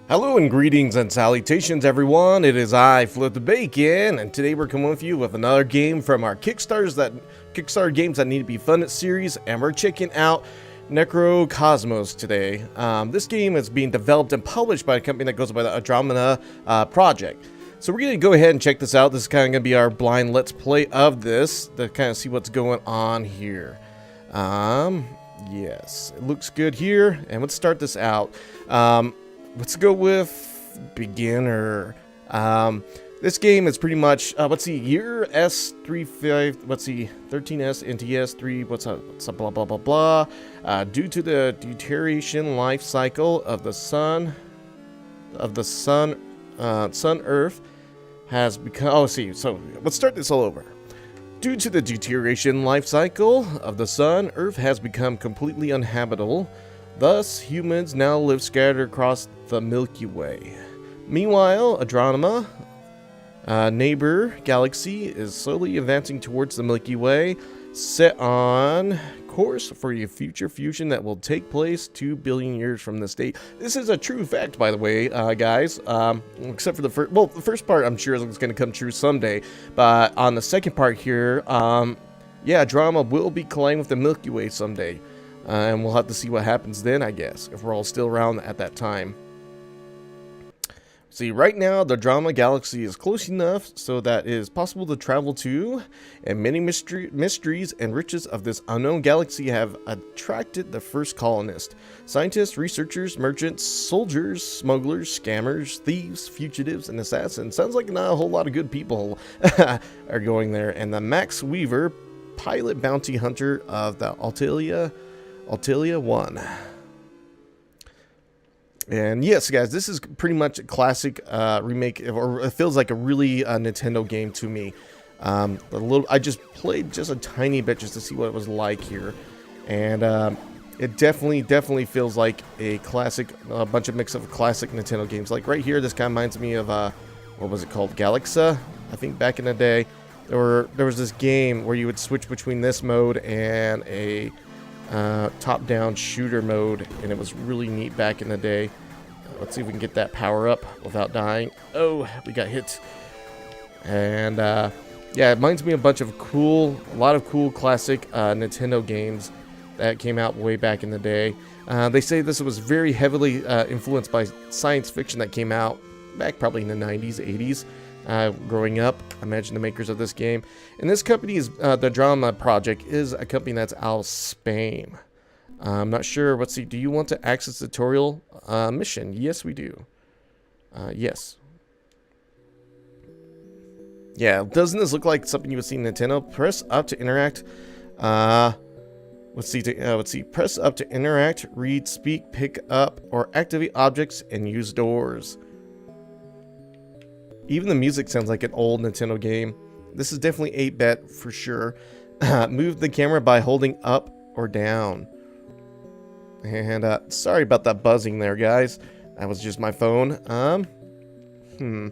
Hello and greetings and salutations everyone, it is I, Flip the Bacon, and today we're coming with you with another game from our Kickstarter games that need to be funded series, and we're checking out Necrocosmos today. This game is being developed and published by a company that goes by the Andromeda Project. So we're going to go ahead and check this out. This is kind of going to be our blind let's play of this, to kind of see what's going on here. Yes, it looks good here, and let's start this out. Let's go with beginner. This game is pretty much, let's see, year S35, let's see, 13S, NTS 3, what's up, blah, blah, blah, blah. Due to the deterioration life cycle of the sun, Earth has become, oh, see, so let's start this all over. Due to the deterioration life cycle of the sun, Earth has become completely uninhabitable. Thus, humans now live scattered across the Milky Way. Meanwhile, Andromeda, neighbor galaxy, is slowly advancing towards the Milky Way, set on course for a future fusion that will take place 2 billion years from this date. This is a true fact, by the way, guys. Except for the first, well, the first part I'm sure is going to come true someday. But on the second part here, yeah, Andromeda will be colliding with the Milky Way someday. And we'll have to see what happens then, I guess, if we're all still around at that time. See, right now, the Andromeda Galaxy is close enough so that it is possible to travel to, and many mysteries and riches of this unknown galaxy have attracted the first colonists. Scientists, researchers, merchants, soldiers, smugglers, scammers, thieves, fugitives, and assassins. Sounds like not a whole lot of good people are going there. And the Max Weaver, pilot bounty hunter of the Altalia 1. And yes, guys, this is pretty much a classic remake, or it feels like a really Nintendo game to me. I just played just a tiny bit just to see what it was like here, and it definitely feels like a classic, a bunch of mix of classic Nintendo games. Like right here, this kind of reminds me of what was it called, Galaxa? I think back in the day, there was this game where you would switch between this mode and a top-down shooter mode, and it was really neat back in the day. Let's see if we can get that power up without dying. Oh, we got hit. And yeah, it reminds me of a lot of cool classic Nintendo games that came out way back in the day. They say this was very heavily influenced by science fiction that came out back probably in the 90s, 80s. Growing up, imagine the makers of this game. And this company is the Andromeda Project is a company that's out of Spain. I'm not sure. Let's see. Do you want to access the tutorial mission? Yes, we do. Yes. Yeah, doesn't this look like something you would see in Nintendo? Press up to interact. Let's see. Press up to interact, read, speak, pick up, or activate objects and use doors. Even the music sounds like an old Nintendo game. This is definitely 8-bit for sure. Move the camera by holding up or down. And sorry about that buzzing there, guys. That was just my phone. And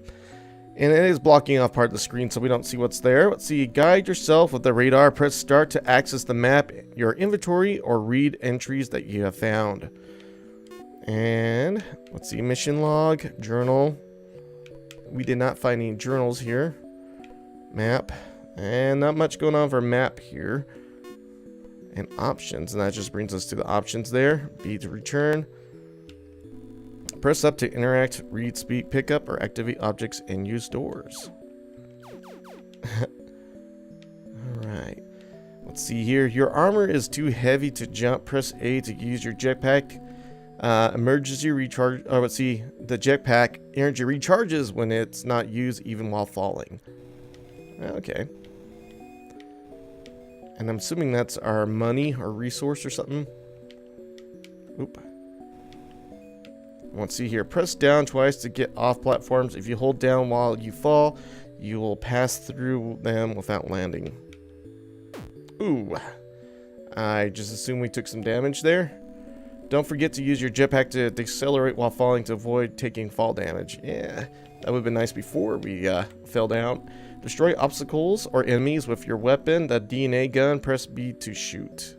it is blocking off part of the screen so we don't see what's there. Let's see. Guide yourself with the radar. Press start to access the map, your inventory, or read entries that you have found. And let's see. Mission log, journal. We did not find any journals here. Map. And not much going on for map here. And options. And that just brings us to the options there. B to return. Press up to interact, read, speak, pick up, or activate objects and use doors. Alright. Let's see here. Your armor is too heavy to jump. Press A to use your jetpack. Emergency recharge. Oh, let's see. The jetpack energy recharges when it's not used, even while falling. Okay. And I'm assuming that's our money or resource or something. Oop. Let's see here. Press down twice to get off platforms. If you hold down while you fall, you will pass through them without landing. Ooh. I just assume we took some damage there. Don't forget to use your jetpack to decelerate while falling to avoid taking fall damage. Yeah, that would have been nice before we fell down. Destroy obstacles or enemies with your weapon, the DNA gun. Press B to shoot.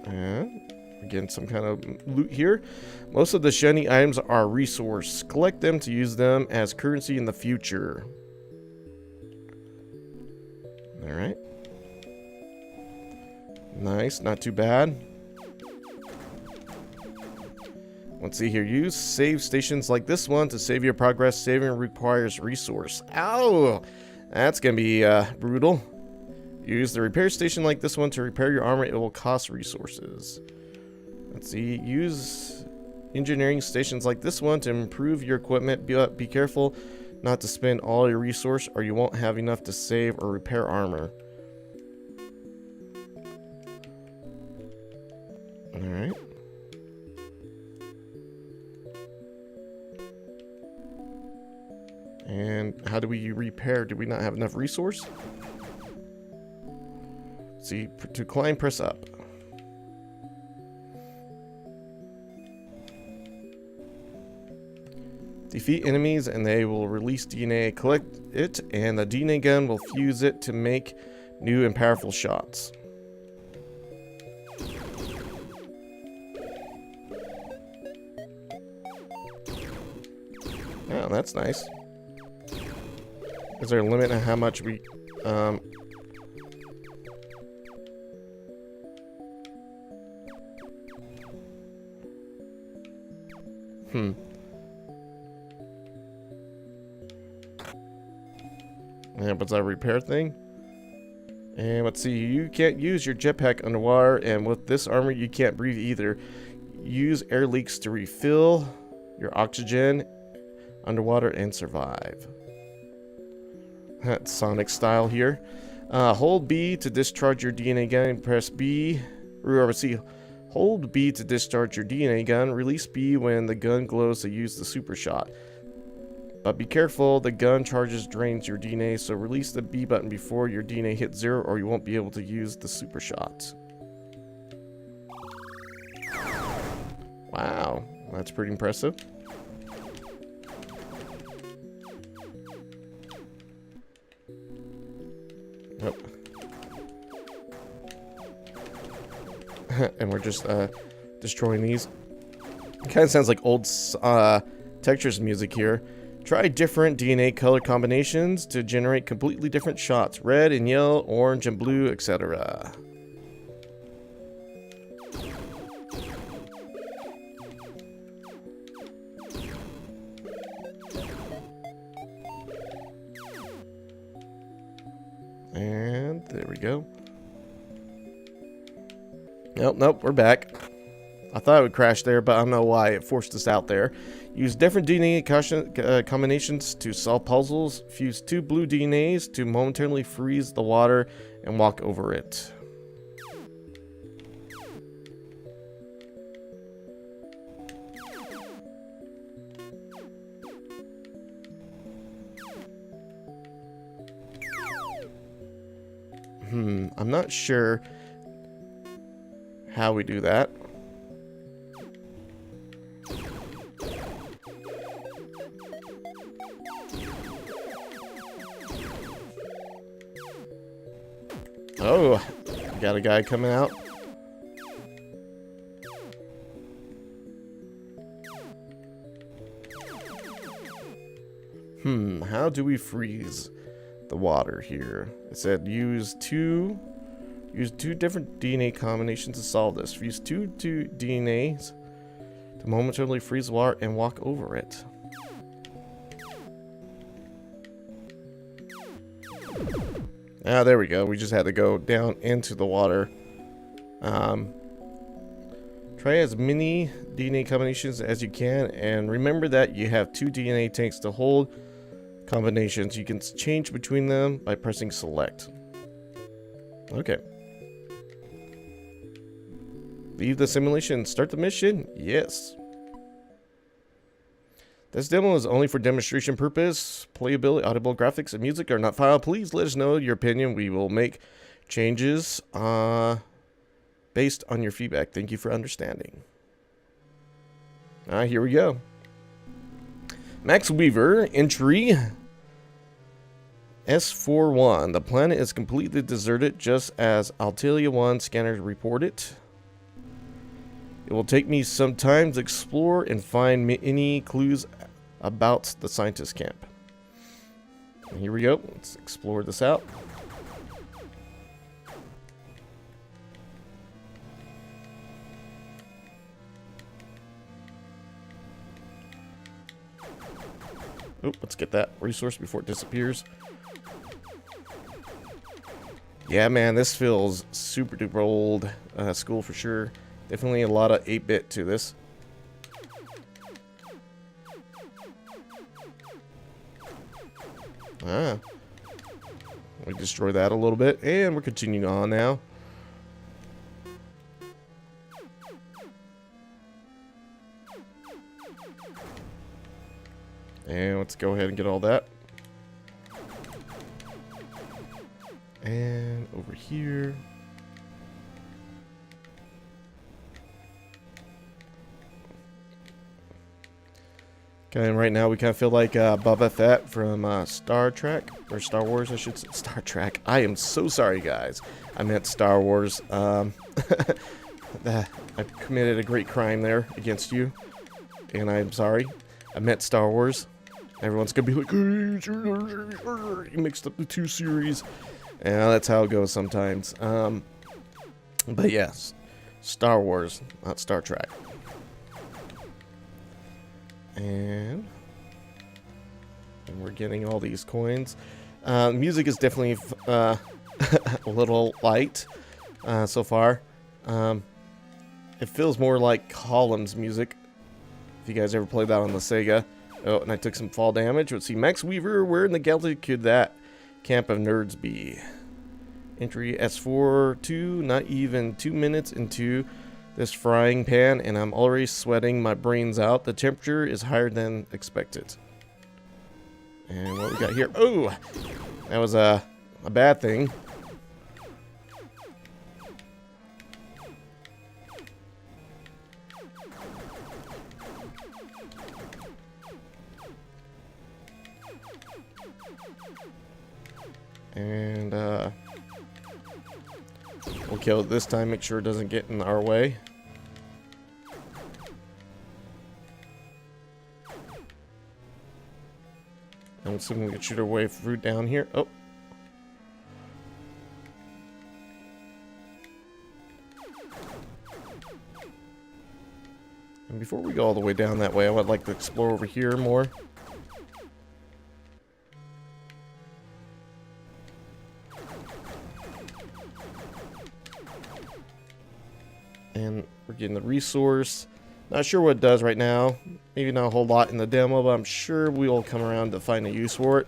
And we're getting some kind of loot here. Most of the shiny items are resource. Collect them to use them as currency in the future. Alright. Nice, not too bad. Let's see here. Use save stations like this one to save your progress. Saving requires resource. Ow! That's gonna be brutal. Use the repair station like this one to repair your armor. It will cost resources. Let's see. Use engineering stations like this one to improve your equipment. Be careful not to spend all your resource or you won't have enough to save or repair armor. Alright. And how do we repair? Do we not have enough resource? See, to climb, press up. Defeat enemies and they will release DNA. Collect it and the DNA gun will fuse it to make new and powerful shots. Oh, that's nice. Is there a limit on how much we... Yeah, but that repair thing? And let's see, you can't use your jetpack underwater, and with this armor you can't breathe either. Use air leaks to refill your oxygen underwater and survive. That's Sonic style here. Hold B to discharge your DNA gun. Press B. Or see, hold B to discharge your DNA gun. Release B when the gun glows to use the super shot. But be careful, the gun charges drains your DNA, so release the B button before your DNA hits 0 or you won't be able to use the super shot. Wow, that's pretty impressive. Nope. And we're just destroying these. Kind of sounds like old Textures music here. Try different DNA color combinations to generate completely different shots. Red and yellow, orange and blue, etc. And there we go. Nope, we're back. I thought it would crash there, but I don't know why it forced us out there. Use different DNA combinations to solve puzzles. Fuse 2 blue DNAs to momentarily freeze the water and walk over it. I'm not sure how we do that. Oh, got a guy coming out. How do we freeze the water here? It said use two different DNA combinations to solve this. Use two DNAs to momentarily freeze the water and walk over it. Ah, there we go. We just had to go down into the water. Try as many DNA combinations as you can, and remember that you have 2 DNA tanks to hold combinations. You can change between them by pressing select. Okay. Leave the simulation. Start the mission. Yes. This demo is only for demonstration purpose. Playability, audible graphics, and music are not filed. Please let us know your opinion. We will make changes based on your feedback. Thank you for understanding. Here we go. Max Weaver, entry S41. The planet is completely deserted, just as Altalia 1 scanners reported. It will take me some time to explore and find any clues about the scientist camp. And here we go. Let's explore this out. Oh, let's get that resource before it disappears. Yeah, man, this feels super duper old school for sure. Definitely a lot of 8-bit to this. Ah. We destroy that a little bit, and we're continuing on now. And let's go ahead and get all that. And over here. Okay, and right now we kind of feel like Boba Fett from Star Trek, or Star Wars, I should say. Star Trek. I am so sorry, guys. I meant Star Wars. I committed a great crime there against you, and I'm sorry. I meant Star Wars. Everyone's gonna be like, you mixed up the two series. And that's how it goes sometimes. But yes, Star Wars, not Star Trek. And we're getting all these coins. Music is definitely a little light so far. It feels more like Columns music. If you guys ever played that on the Sega. Oh, and I took some fall damage. Let's see, Max Weaver, where in the galaxy could that camp of nerds be? Entry S4-2, not even 2 minutes into this frying pan, and I'm already sweating my brains out. The temperature is higher than expected. And what we got here? Oh, that was a bad thing. And we'll kill it this time, make sure it doesn't get in our way. I'm assuming we can shoot our way through down here. Oh. And before we go all the way down that way, I would like to explore over here more. And we're getting the resource. Not sure what it does right now. Maybe not a whole lot in the demo, but I'm sure we'll come around to find a use for it.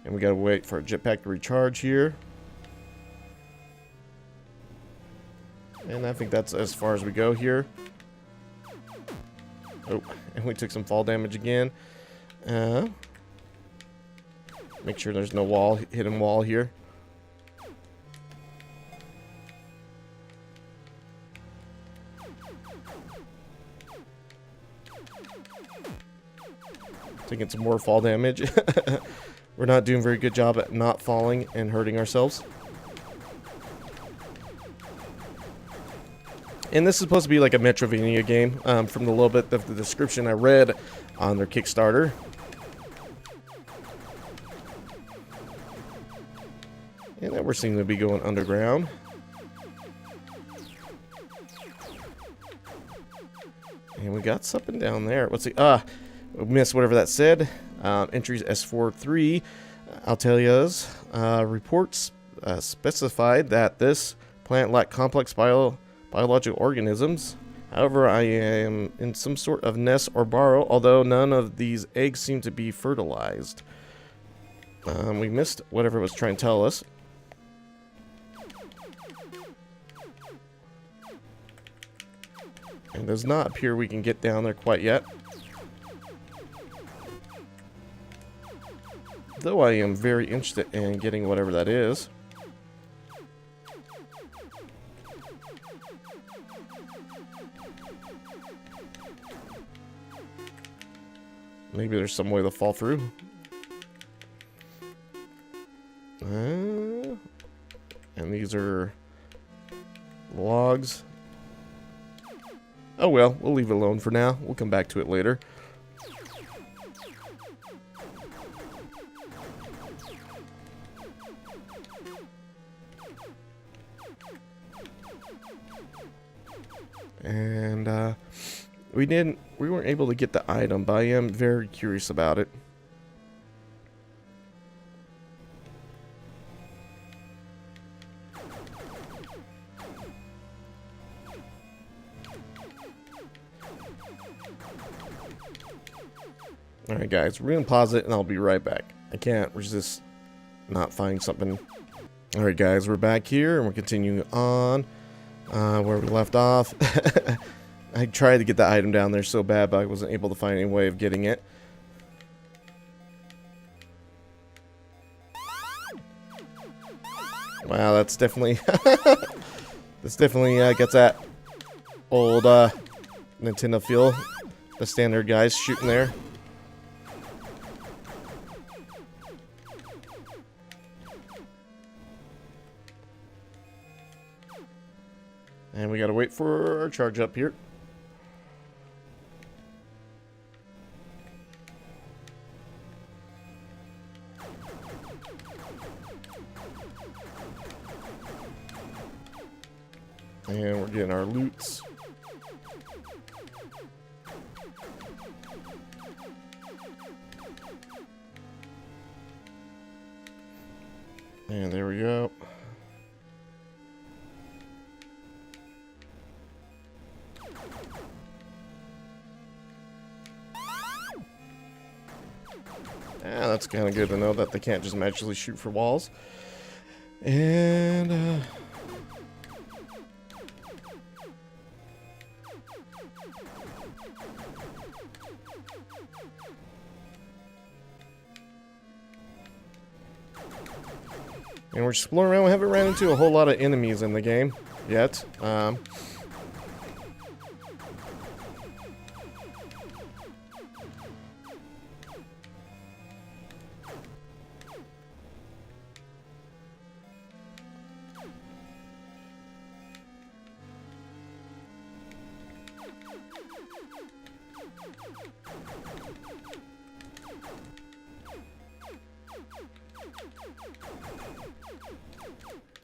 And we gotta wait for a jetpack to recharge here. And I think that's as far as we go here. Oh, and we took some fall damage again. Make sure there's no wall, hidden wall here. Taking some more fall damage. We're not doing a very good job at not falling and hurting ourselves. And this is supposed to be like a Metroidvania game, from the little bit of the description I read on their Kickstarter. And then we're seeming to be going underground. And we got something down there. Let's see. We missed whatever that said. Entries S43. Altelia's reports specified that this plant lacked complex biological organisms. However, I am in some sort of nest or burrow, although none of these eggs seem to be fertilized. We missed whatever it was trying to tell us. And it does not appear we can get down there quite yet. Though I am very interested in getting whatever that is. Maybe there's some way to fall through. And these are logs. Oh well, we'll leave it alone for now. We'll come back to it later. And we weren't able to get the item, but I am very curious about it. Alright guys, we're gonna pause it and I'll be right back. I can't resist not finding something. Alright guys, we're back here and we're continuing on where we left off. I tried to get the item down there so bad, but I wasn't able to find any way of getting it. Wow, that's definitely this definitely gets that old Nintendo feel. The standard guys shooting there. And we gotta wait for our charge up here. And we're getting our loots. And there we go. Yeah, that's kind of good to know that they can't just magically shoot for walls. And we're exploring around. We haven't ran into a whole lot of enemies in the game yet.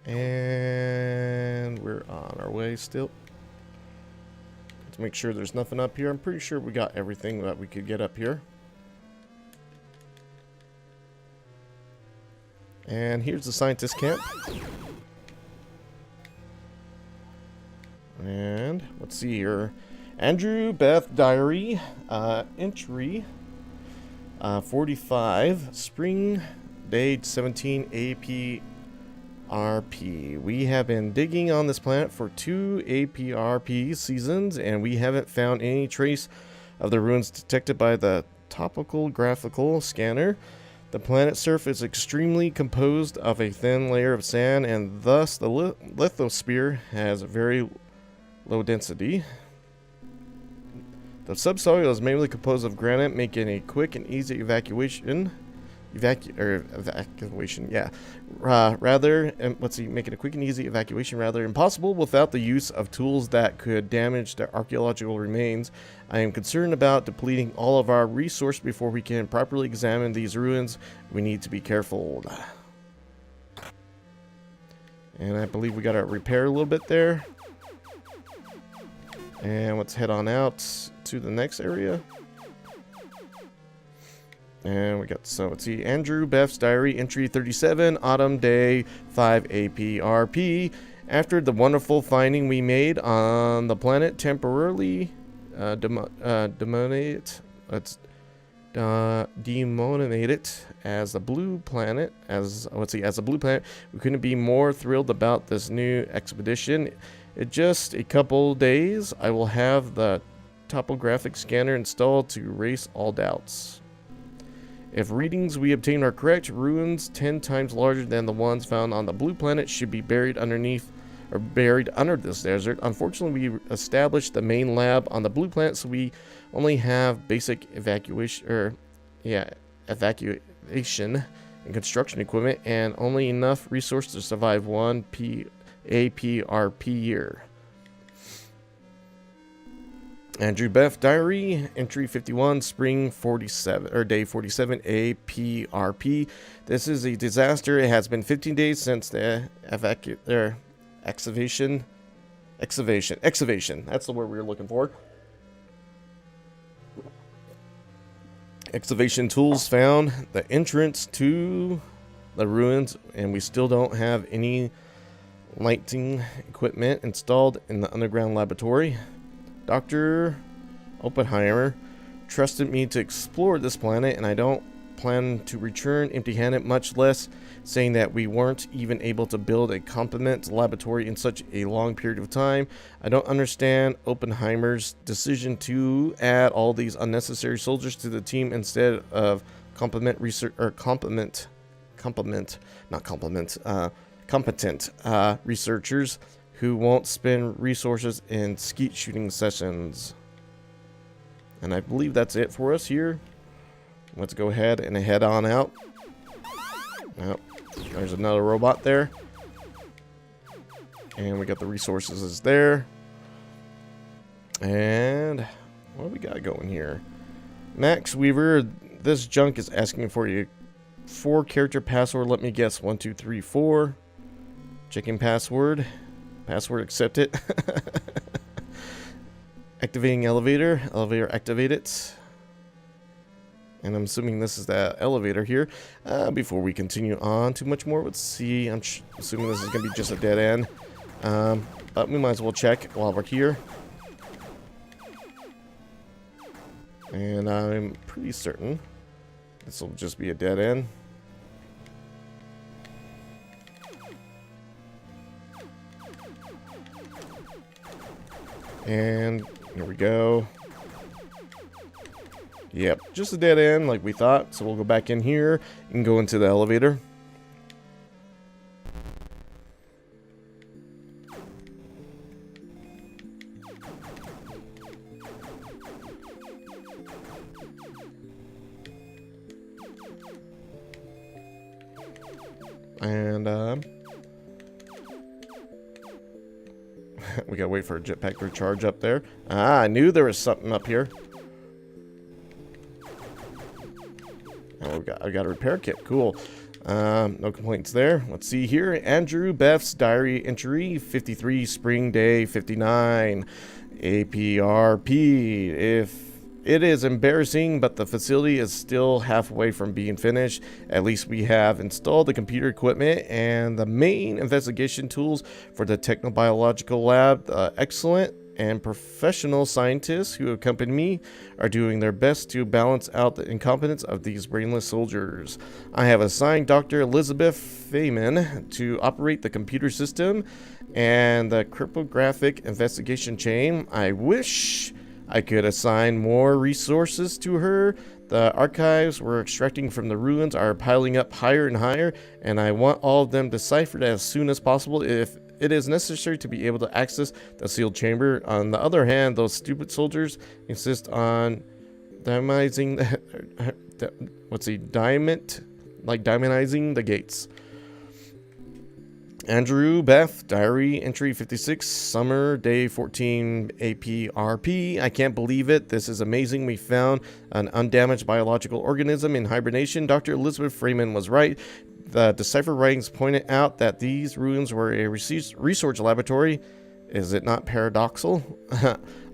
And we're on our way still. Let's make sure there's nothing up here. I'm pretty sure we got everything that we could get up here. And here's the scientist camp. And let's see here. Andrew Beth Diary, entry 45, spring day 17 APRP. We have been digging on this planet for 2 APRP seasons, and we haven't found any trace of the ruins detected by the topographical scanner. The planet's surface is extremely composed of a thin layer of sand, and thus the lithosphere has a very low density. The subsoil is mainly composed of granite, making a quick and easy evacuation. Making a quick and easy evacuation rather impossible without the use of tools that could damage the archaeological remains. I am concerned about depleting all of our resource before we can properly examine these ruins. We need to be careful. And I believe we got to repair a little bit there. And let's head on out to the next area. And we got, so let's see, Andrew Beth's Diary, entry 37, autumn day 5 APRP. After the wonderful finding we made on the planet denominated as a blue planet, as a blue planet, we couldn't be more thrilled about this new expedition. In just a couple days, I will have the topographic scanner installed to erase all doubts. If readings we obtain are correct, ruins 10 times larger than the ones found on the blue planet should be buried under this desert. Unfortunately, we established the main lab on the blue planet, so we only have basic evacuation and construction equipment, and only enough resources to survive one APRP year. Andrew Beth Diary, entry 51, spring 47, or day 47, APRP. This is a disaster. It has been 15 days since the excavation. That's the word we were looking for. Excavation tools found the entrance to the ruins, and we still don't have any lighting equipment installed in the underground laboratory. Dr. Oppenheimer trusted me to explore this planet, and I don't plan to return empty-handed, much less saying that we weren't even able to build a competent laboratory in such a long period of time. I don't understand Oppenheimer's decision to add all these unnecessary soldiers to the team instead of competent researchers who won't spend resources in skeet shooting sessions. And I believe that's it for us here. Let's go ahead and head on out. Oh, there's another robot there. And we got the resources is there. And what do we got going here? Max Weaver, this junk is asking for your 4-character password. Let me guess, 1, 2, 3, 4. Checking password. Password accepted. Activating elevator. Elevator activated. And I'm assuming this is that elevator here. Before we continue on too much more, let's see. I'm assuming this is going to be just a dead end. But we might as well check while we're here. And I'm pretty certain this will just be a dead end. And here we go. Yep, just a dead end like we thought. So we'll go back in here and go into the elevator. And we gotta wait for a jetpack to charge up there. Ah, I knew there was something up here. Oh, I got a repair kit. Cool. No complaints there. Let's see here. Andrew Beth's diary entry 53, spring day 59, APRP. If it is embarrassing, but the facility is still halfway from being finished. At least we have installed the computer equipment and the main investigation tools for the technobiological lab. The excellent and professional scientists who accompany me are doing their best to balance out the incompetence of these brainless soldiers. I have assigned Dr. Elizabeth Feynman to operate the computer system and the cryptographic investigation chain. I wish I could assign more resources to her. The archives we're extracting from the ruins are piling up higher and higher, and I want all of them deciphered as soon as possible if it is necessary to be able to access the sealed chamber. On the other hand, those stupid soldiers insist on diamondizing diamondizing the gates. Andrew Beth, diary entry 56, summer day 14, APRP. I can't believe it. This is amazing. We found an undamaged biological organism in hibernation. Dr. Elizabeth Freeman was right. The deciphered writings pointed out that these ruins were a research laboratory. Is it not paradoxical?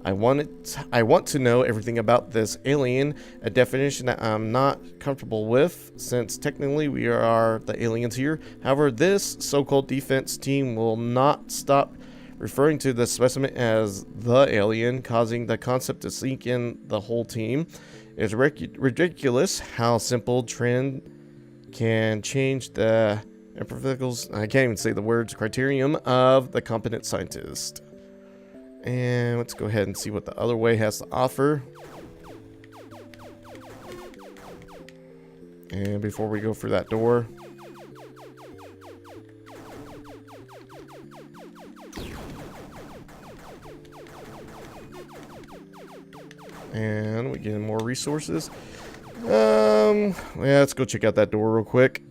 I want to know everything about this alien, a definition that I'm not comfortable with, since technically we are the aliens here. However, this so-called defense team will not stop referring to the specimen as the alien, causing the concept to sink in the whole team. It's ridiculous how simple trend can change the I can't even say the words, criterion of the competent scientist. And let's go ahead and see what the other way has to offer. And before we go through that door, and we get more resources. Yeah, let's go check out that door real quick.